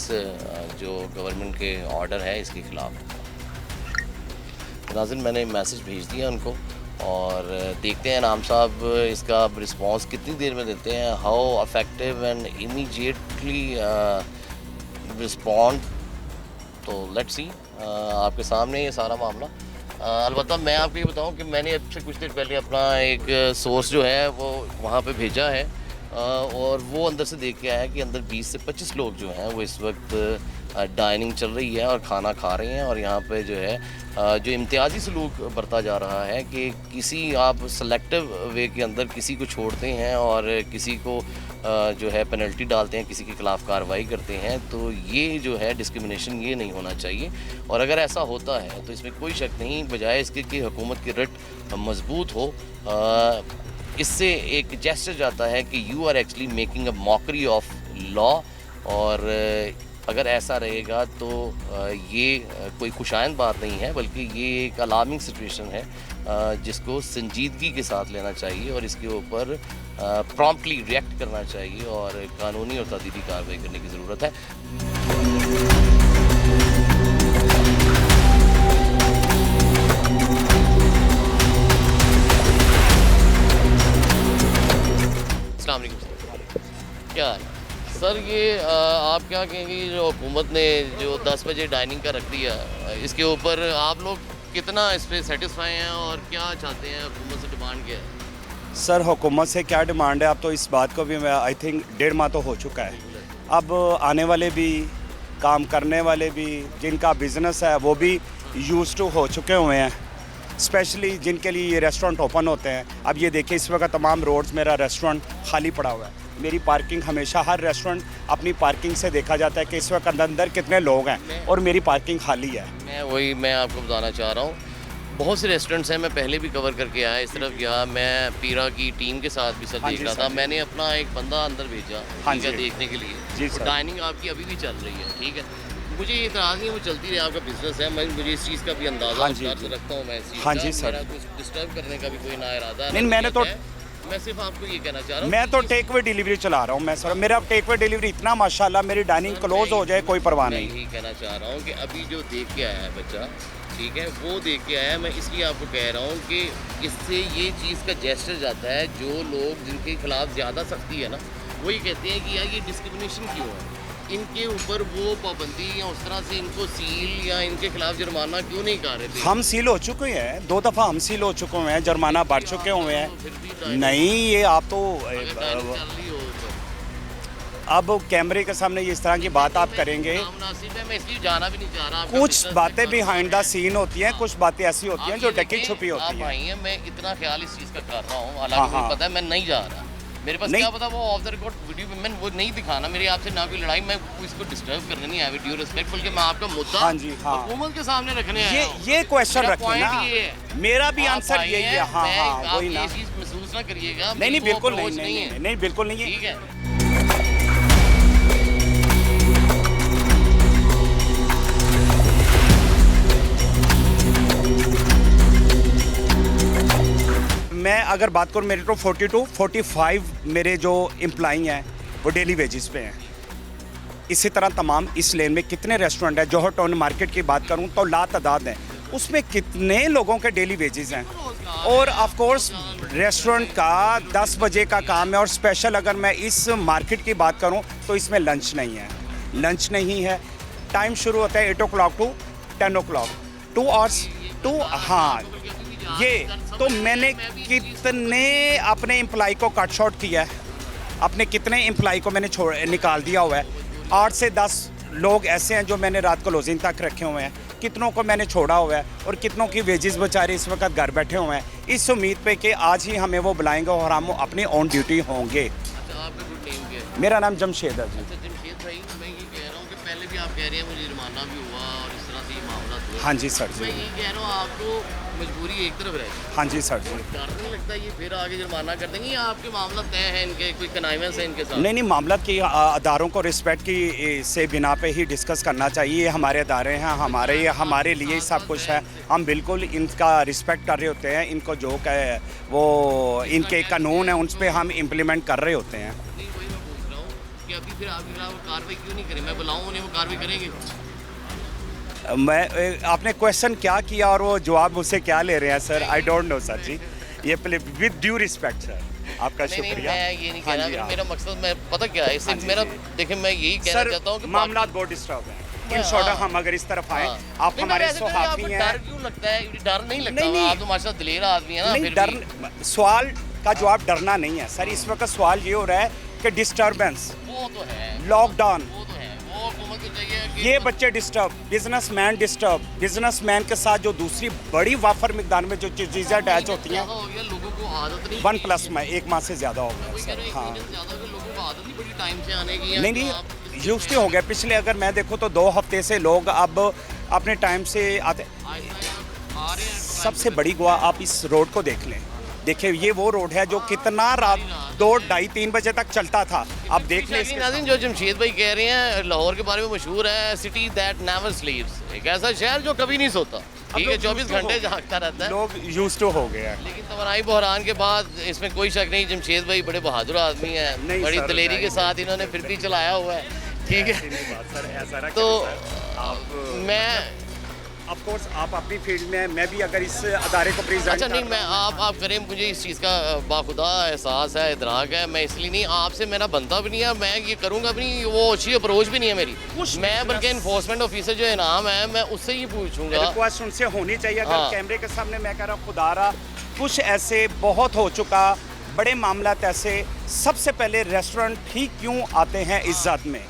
जो गवर्नमेंट के ऑर्डर है इसके ख़िलाफ़। नाज़रीन, मैंने मैसेज भेज दिया उनको, और देखते हैं नाम साहब इसका रिस्पांस कितनी देर में देते हैं। How effective and immediately respond, तो लेट्स सी। आपके सामने ये सारा मामला। अलबत्ता मैं आपको ये बताऊं कि मैंने अब से कुछ देर पहले अपना एक सोर्स जो है वो वहाँ पे भेजा है, और वो अंदर से देख के आया कि अंदर 20 से 25 लोग जो हैं वो इस वक्त डाइनिंग चल रही है और खाना खा रहे हैं, और यहाँ पे जो है जो इम्तियाजी सलूक बरता जा रहा है कि किसी आप सेलेक्टिव वे के अंदर किसी को छोड़ते हैं और किसी को जो है पेनल्टी डालते हैं, किसी के ख़िलाफ़ कार्रवाई करते हैं, तो ये जो है डिस्क्रिमिनेशन ये नहीं होना चाहिए। और अगर ऐसा होता है तो इसमें कोई शक नहीं, बजाय इसके कि हुकूमत की रट मजबूत हो, इससे एक जेस्चर जाता है कि you are actually making a mockery of law, और अगर ऐसा रहेगा तो ये कोई खुशाइंद बात नहीं है, बल्कि ये एक अलार्मिंग सिचुएशन है जिसको संजीदगी के साथ लेना चाहिए और इसके ऊपर प्रॉम्प्टली रिएक्ट करना चाहिए और कानूनी और तदीबी कार्रवाई करने की ज़रूरत है। अस्सलाम वालेकुम सर, क्या हाल है सर? ये आप क्या कहेंगे, जो हुकूमत ने जो 10 बजे डाइनिंग का रख दिया, इसके ऊपर आप लोग कितना इस पर सेटिस्फाई हैं और क्या चाहते हैं? हुकूमत से डिमांड क्या है? सर हुकूमत से क्या डिमांड है, अब तो इस बात को भी मैं आई थिंक 1.5 माह तो हो चुका है। अब आने वाले भी, काम करने वाले भी, जिनका बिज़नेस है वो भी यूज़ टू हो चुके हुए हैं, स्पेशली जिनके लिए ये रेस्टोरेंट ओपन होते हैं। अब ये देखिए इस वक्त तमाम रोड्स मेरा रेस्टोरेंट खाली पड़ा हुआ है। मेरी पार्किंग हमेशा, हर रेस्टोरेंट अपनी पार्किंग से देखा जाता है कि इस वक्त अंदर कितने लोग हैं, और मेरी पार्किंग खाली है। मैं आपको बताना चाह रहा हूँ, बहुत से रेस्टोरेंट्स हैं, मैं पहले भी कवर करके आया, इस तरफ गया, मैं पीरा की टीम के साथ भी सर देख रहा था। मैंने अपना एक बंदा अंदर भेजा देखने के लिए, जी तो डाइनिंग आपकी अभी भी चल रही है, ठीक है। मुझे ये इतराज़ नहीं है, वो चलती रहे, आपका बिजनेस है, मुझे इस चीज़ का भी अंदाज़ा से रखता हूँ मैं इस चीज़ का, मेरा कुछ डिस्टर्ब करने का भी कोई ना इरादा नहीं। मैंने तो, मैं सिर्फ आपको ये कहना चाह रहा हूँ, मैं तो टेक वे डिलीवरी चला रहा हूँ। मैं सर मेरा टेक वे डिलीवरी इतना माशाल्लाह, मेरी डाइनिंग क्लोज हो जाए कोई परवाह नहीं। यही कहना चाह रहा हूँ कि अभी जो देख के आया है बच्चा, ठीक है, वो देख के आया है। मैं इसलिए आपको कह रहा हूँ कि इससे ये चीज़ का जेस्चर जाता है, जो लोग जिनके खिलाफ ज़्यादा सख्ती है ना, वो ये कहते हैं कि यार ये डिस्क्रिमिनेशन क्यों है, इनके ऊपर वो पाबंदी या उस तरह से इनको सील या इनके खिलाफ जुर्माना क्यों नहीं कर रहे थे? हम सील हो चुके हैं, 2 दफ़ा हम सील हो चुके हैं, जुर्माना बढ़ चुके हुए हैं। नहीं, ये आप तो अब कैमरे के सामने इस तरह की बात आप करेंगे, मैं इसलिए जाना भी नहीं चाह रहा। कुछ बातें बिहाइंड द सीन होती हैं, कुछ बातें ऐसी होती हैं जो ढकी छुपी होती हैं। मैं इतना ख्याल इस चीज़ का कर रहा हूँ, हालांकि पता है मैं नहीं जा रहा, मेरे पास क्या पता वो ऑफ द रिकॉर्ड वीडियो में वो नहीं दिखाना। मेरी आपसे ना कोई लड़ाई, मैं इसको डिस्टर्ब करने नहीं आया, विद ड्यू रिस्पेक्ट, बल्कि मैं आपका मुद्दा हुकूमत के सामने रखने आया हूं। ये क्वेश्चन रखिए ना, मेरा भी आंसर यही है। हाँ, वही ना, ये चीज़ महसूस ना करिएगा। नहीं, बिल्कुल नहीं, बिल्कुल नहीं है, ठीक है। मैं अगर बात करूँ मेरे तो 45 मेरे जो एम्प्लॉई हैं वो डेली वेजेस पे हैं। इसी तरह तमाम इस लेन में कितने रेस्टोरेंट हैं, जौहर टाउन मार्केट की बात करूँ तो लातादाद हैं, उसमें कितने लोगों के डेली वेजेस हैं। और ऑफ कोर्स रेस्टोरेंट का 10 बजे का काम है, और स्पेशल अगर मैं इस मार्केट की बात करूं तो इसमें लंच नहीं है, लंच नहीं है। टाइम शुरू होता है 8 o'clock to 10 o'clock, 2 hours to, हाँ ये तो मैंने कितने अपने एम्प्लॉय को कट शॉर्ट किया है, अपने कितने एम्प्लॉय को मैंने निकाल दिया हुआ है। 8 से 10 लोग ऐसे हैं जो मैंने रात को क्लोजिंग तक रखे हुए हैं, कितनों को मैंने छोड़ा हुआ है, और कितनों की वेजेस बेचारे इस वक्त घर बैठे हुए हैं इस उम्मीद पे कि आज ही हमें वो बुलाएंगे और हम अपनी ऑन ड्यूटी होंगे। अच्छा, आपका गुड नेम क्या है? मेरा नाम जमशेद है जी। अच्छा जमशेद भाई, मैं ये कह रहा हूँ कि पहले भी आप कह रहे हैं मुझे जुर्माना भी हुआ और इस तरह से ये मामला हुआ। हाँ जी सर मैं जी। ये कह रहा हूँ आपको मजबूरी एक तरफ रहती हाँ जी सर जी। है, डर नहीं लगता ये फिर आगे जुर्माना कर देंगे या आपके मामला तय है, इनके कोई कनाइवेंस है इनके साथ? नहीं मामला की अदारों को रिस्पेक्ट की से बिना पे ही डिस्कस करना चाहिए। ये हमारे अदारे हैं, हमारे लिए ही सब कुछ है, हम बिल्कुल इनका रिस्पेक्ट कर रहे होते हैं। इनको जो वो इनके कानून है उन पर हम इम्प्लीमेंट कर रहे होते हैं। नहीं वही मैं पूछ रहा हूँ कि अभी फिर आपके खिलाफ कार्रवाई क्यों नहीं करें? मैं बुलाऊँ उन्हें, वो कार्रवाई करेंगे? मैं आपने क्वेश्चन क्या किया और वो जवाब मुझसे क्या ले रहे हैं sir? I don't know sir ji. ये विद ड्यू रिस्पेक्ट सर, आपका नहीं, शुक्रिया। मैं ये नहीं कह हाँ रहा, जी, अगर हाँ। मेरा मकसद मैं पता क्या है इससे हाँ जी, मेरा जी। देखिए मैं यही कहना सर चाहता हूँ कि मामला बहुत डिस्टर्ब है। इन शॉर्ट हम अगर इस तरफ आए, आप हमारे सहाफ़ी हैं। डर क्यों लगता है? डर नहीं लगता? नहीं, नहीं। आप तो माशाल्लाह दिलेर आदमी है ना। नहीं फिर डर, भी सवाल का जवाब डरना नहीं है सर। इस वक्त सवाल ये हो रहा है कि डिस्टर्बेंस, वो तो है, लॉकडाउन, वो तो है, वो हुकूमत को चाहिए कि ये बच्चे डिस्टर्ब, बिजनेसमैन डिस्टर्ब, बिजनेसमैन के साथ जो दूसरी बड़ी वाफर मिकदार में जो चीज़ें अटैच होती हैं, ज़्यादा हो गया, लोगों को आदत नहीं 1+ में 1 माह से ज़्यादा हो गया वही कह सर। रहे हैं, हाँ एक महीने से ज़्यादा हो गया, लोगों को आदत नहीं बड़ी टाइम से आने की है, नहीं तो नहीं आप यूज हो गया। पिछले अगर मैं देखूँ तो 2 हफ्ते से लोग अब अपने टाइम से आते। आहिस्ता आ रहे हैं। सबसे बड़ी गुआ आप इस रोड को देख लें, देखिए ये वो रोड है जो कितना रात 2, 2:30, 3 बजे तक चलता था। आप देख लें इसके नाज़रीन, जो जमशेद भाई कह रहे हैं लाहौर के बारे में मशहूर है, सिटी दैट नेवर स्लीप्स, एक ऐसा शहर जो कभी नहीं सोता। ठीक है, लोग 24 used to घंटे हो गए। जागता रहता है। लोग यूज टू हो गए हैं। लेकिन तवानाई बहरान के बाद इसमें कोई शक नहीं, जमशेद भाई बड़े बहादुर आदमी हैं, नहीं बड़ी सर, दलेरी नहीं, के साथ इन्होंने फिर भी चलाया हुआ है। ठीक है, तो मैं ऑफ कोर्स आप अपनी फील्ड में, मैं भी अगर इस अदारे को प्रेजेंट अच्छा नहीं, मैं आप करें, मुझे इस चीज़ का बाखुदा एहसास है, इदराक है, मैं इसलिए नहीं, आपसे मेरा बनता भी नहीं है, मैं ये करूँगा भी नहीं, वो अच्छी अप्रोच भी नहीं है मेरी। मैं बल्कि इन्फोर्समेंट ऑफिसर जो इनाम है मैं उससे ही पूछूंगा। रिक्वेस्ट उनसे होनी चाहिए। अगर हाँ। कैमरे के सामने मैं कह रहा हूँ खुदारा कुछ ऐसे बहुत हो चुका, बड़े मामलात ऐसे, सबसे पहले रेस्टोरेंट ही क्यों आते हैं इज्जत में?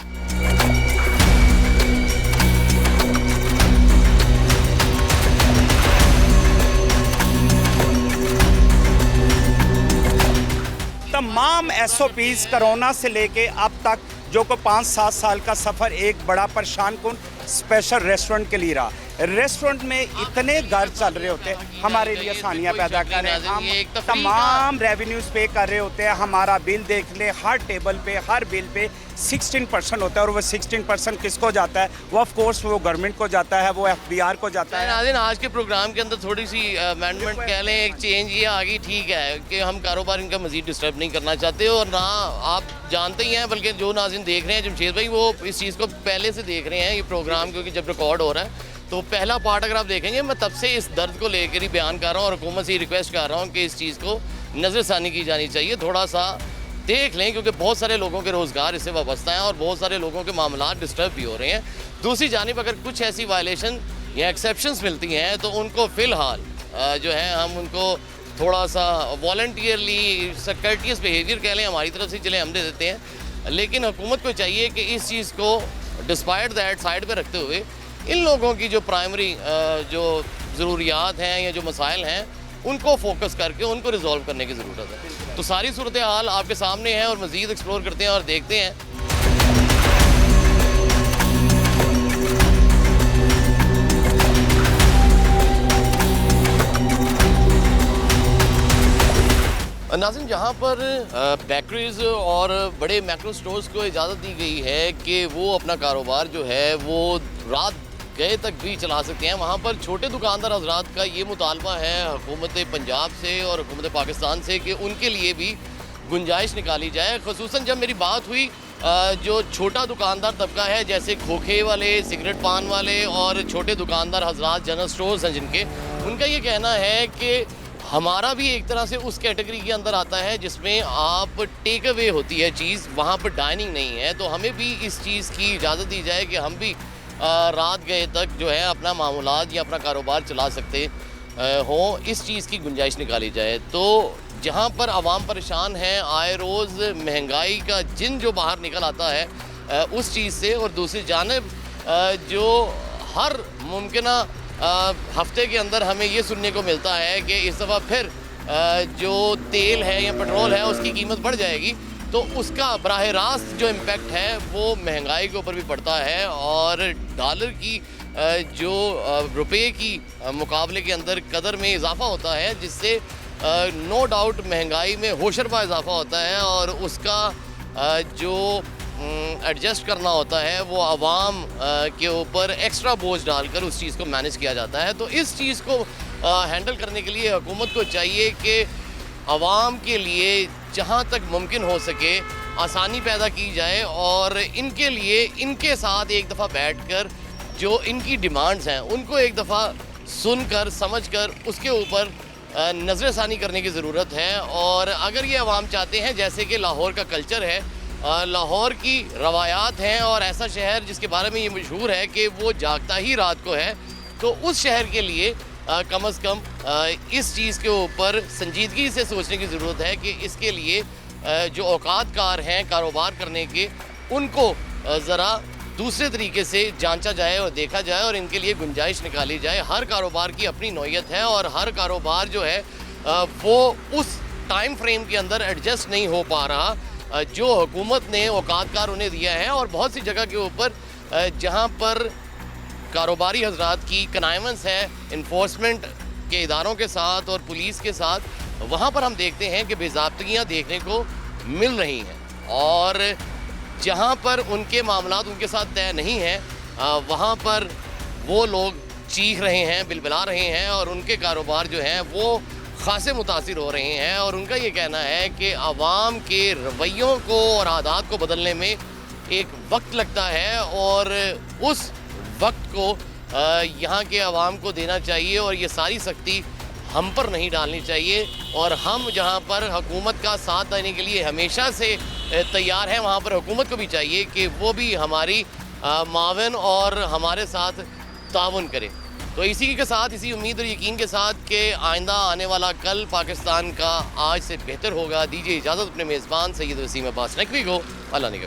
तमाम SOPs कोरोना से लेके अब तक जो को 5-7 साल का सफ़र एक बड़ा परेशान कुन स्पेशल रेस्टोरेंट के लिए रहा। रेस्टोरेंट में इतने घर चल रहे होते हैं, हमारे लिए आसानियाँ पैदा कर रहे हैं, हम तमाम रेवेन्यूज़ पे कर रहे होते हैं। हमारा बिल देख ले, हर टेबल पे, हर बिल पे 16% होता है, और वो 16% किसको जाता है? वो ऑफ कोर्स वो गवर्नमेंट को जाता है, वो FBR को जाता है। नाज़रीन, आज के प्रोग्राम के अंदर थोड़ी सी अमेंडमेंट कह लें, एक चेंज ये आ गई, ठीक है, कि हम कारोबार इनका मज़ीद डिस्टर्ब नहीं करना चाहते, और ना आप जानते ही हैं, बल्कि जो नाज़रीन देख रहे हैं, जमशेद भाई वो इस चीज़ को पहले से देख रहे हैं ये प्रोग्राम, क्योंकि जब रिकॉर्ड हो रहा है तो पहला पार्ट अगर आप देखेंगे, मैं तब से इस दर्द को लेकर ही बयान कर रहा हूँ और हुकूमत से रिक्वेस्ट कर रहा हूँ कि इस चीज़ को नज़रसानी की जानी चाहिए, थोड़ा सा देख लें, क्योंकि बहुत सारे लोगों के रोज़गार इससे वाबस्ता हैं और बहुत सारे लोगों के मामला डिस्टर्ब भी हो रहे हैं। दूसरी जानिब अगर कुछ ऐसी वायलेशन या एक्सेप्शंस मिलती हैं तो उनको फ़िलहाल जो है हम उनको थोड़ा सा वॉलंटियरली सर्कर्टियस बिहेवियर कह लें, हमारी तरफ से चले हम दे देते हैं, लेकिन हुकूमत को चाहिए कि इस चीज़ को डिस्पाइट दैट साइड पे रखते हुए इन लोगों की जो प्राइमरी जो ज़रूरियात हैं या जो मसाइल हैं उनको फोकस करके उनको रिजॉल्व करने की ज़रूरत है। तो सारी सूरत हाल आपके सामने है और मज़ीद एक्सप्लोर करते हैं और देखते हैं। नाज़रीन, जहाँ पर बेकरीज़ और बड़े मैक्रो स्टोर्स को इजाज़त दी गई है कि वो अपना कारोबार जो है वो रात गए तक भी चला सकते हैं। वहाँ पर छोटे दुकानदार हजरात का ये मुतालबा है हुकूमत पंजाब से और हुकूमत पाकिस्तान से कि उनके लिए भी गुंजाइश निकाली जाए। ख़ुसूसन जब मेरी बात हुई जो छोटा दुकानदार तबका है, जैसे खोखे वाले, सिगरेट पान वाले और छोटे दुकानदार हजरात जनरल स्टोर्स हैं जिनके, उनका ये कहना है कि हमारा भी एक तरह से उस कैटेगरी के अंदर आता है जिसमें आप टेक अवे होती है चीज़, वहाँ पर डाइनिंग नहीं है। तो हमें भी इस चीज़ की इजाज़त दी जाए कि हम भी रात गए तक जो है अपना मामूलात या अपना कारोबार चला सकते हों, इस चीज़ की गुंजाइश निकाली जाए। तो जहाँ पर आवाम परेशान है, आए रोज़ महंगाई का जिन जो बाहर निकल आता है उस चीज़ से, और दूसरी जानिब जो हर मुमकिना हफ्ते के अंदर हमें ये सुनने को मिलता है कि इस दफ़ा फिर जो तेल है या पेट्रोल है उसकी कीमत बढ़ जाएगी, तो उसका बराह रास्त जो इम्पेक्ट है वो महंगाई के ऊपर भी पड़ता है। और डॉलर की जो रुपए की मुकाबले के अंदर कदर में इजाफा होता है, जिससे नो डाउट महंगाई में होशरबा इजाफा होता है और उसका जो एडजस्ट करना होता है वो आवाम के ऊपर एक्स्ट्रा बोझ डालकर उस चीज़ को मैनेज किया जाता है। तो इस चीज़ को हैंडल करने के लिए हुकूमत को चाहिए कि आवाम के लिए जहाँ तक मुमकिन हो सके आसानी पैदा की जाए और इनके लिए इनके साथ एक दफ़ा बैठकर जो इनकी डिमांड्स हैं उनको एक दफ़ा सुनकर समझकर उसके ऊपर नज़रसानी करने की ज़रूरत है। और अगर ये आवाम चाहते हैं, जैसे कि लाहौर का कल्चर है, लाहौर की रवायात हैं और ऐसा शहर जिसके बारे में ये मशहूर है कि वो जागता ही रात को है, तो उस शहर के लिए कम अज़ कम इस चीज़ के ऊपर संजीदगी से सोचने की ज़रूरत है कि इसके लिए जो औकातकार हैं कारोबार करने के, उनको ज़रा दूसरे तरीके से जांचा जाए और देखा जाए और इनके लिए गुंजाइश निकाली जाए। हर कारोबार की अपनी नौयत है और हर कारोबार जो है वो उस टाइम फ्रेम के अंदर एडजस्ट नहीं हो पा रहा जो हुकूमत ने औकातकार उन्हें दिया है। और बहुत सी जगह के ऊपर जहाँ पर कारोबारी हजरात की कनाइमेंस है इन्फोर्समेंट के इदारों के साथ और पुलिस के साथ, वहाँ पर हम देखते हैं कि बेज़ाब्तियाँ देखने को मिल रही हैं। और जहाँ पर उनके मामलात उनके साथ तय नहीं हैं वहाँ पर वो लोग चीख रहे हैं, बिलबिला रहे हैं और उनके कारोबार जो हैं वो ख़ासे मुतासिर हो रहे हैं। और उनका ये कहना है कि आवाम के रवैयों को और आदात को बदलने में एक वक्त लगता है और उस वक्त को यहाँ के आवाम को देना चाहिए और ये सारी सख्ती हम पर नहीं डालनी चाहिए। और हम जहाँ पर हुकूमत का साथ देने के लिए हमेशा से तैयार हैं, वहाँ पर हुकूमत को भी चाहिए कि वो भी हमारी मावन और हमारे साथ ताउन करे। तो इसी के साथ, इसी उम्मीद और यकीन के साथ कि आइंदा आने वाला कल पाकिस्तान का आज से बेहतर होगा, दीजिए इजाज़त अपने मेज़बान सैयद वसीम अब्बास नकवी को। अल्लाह ने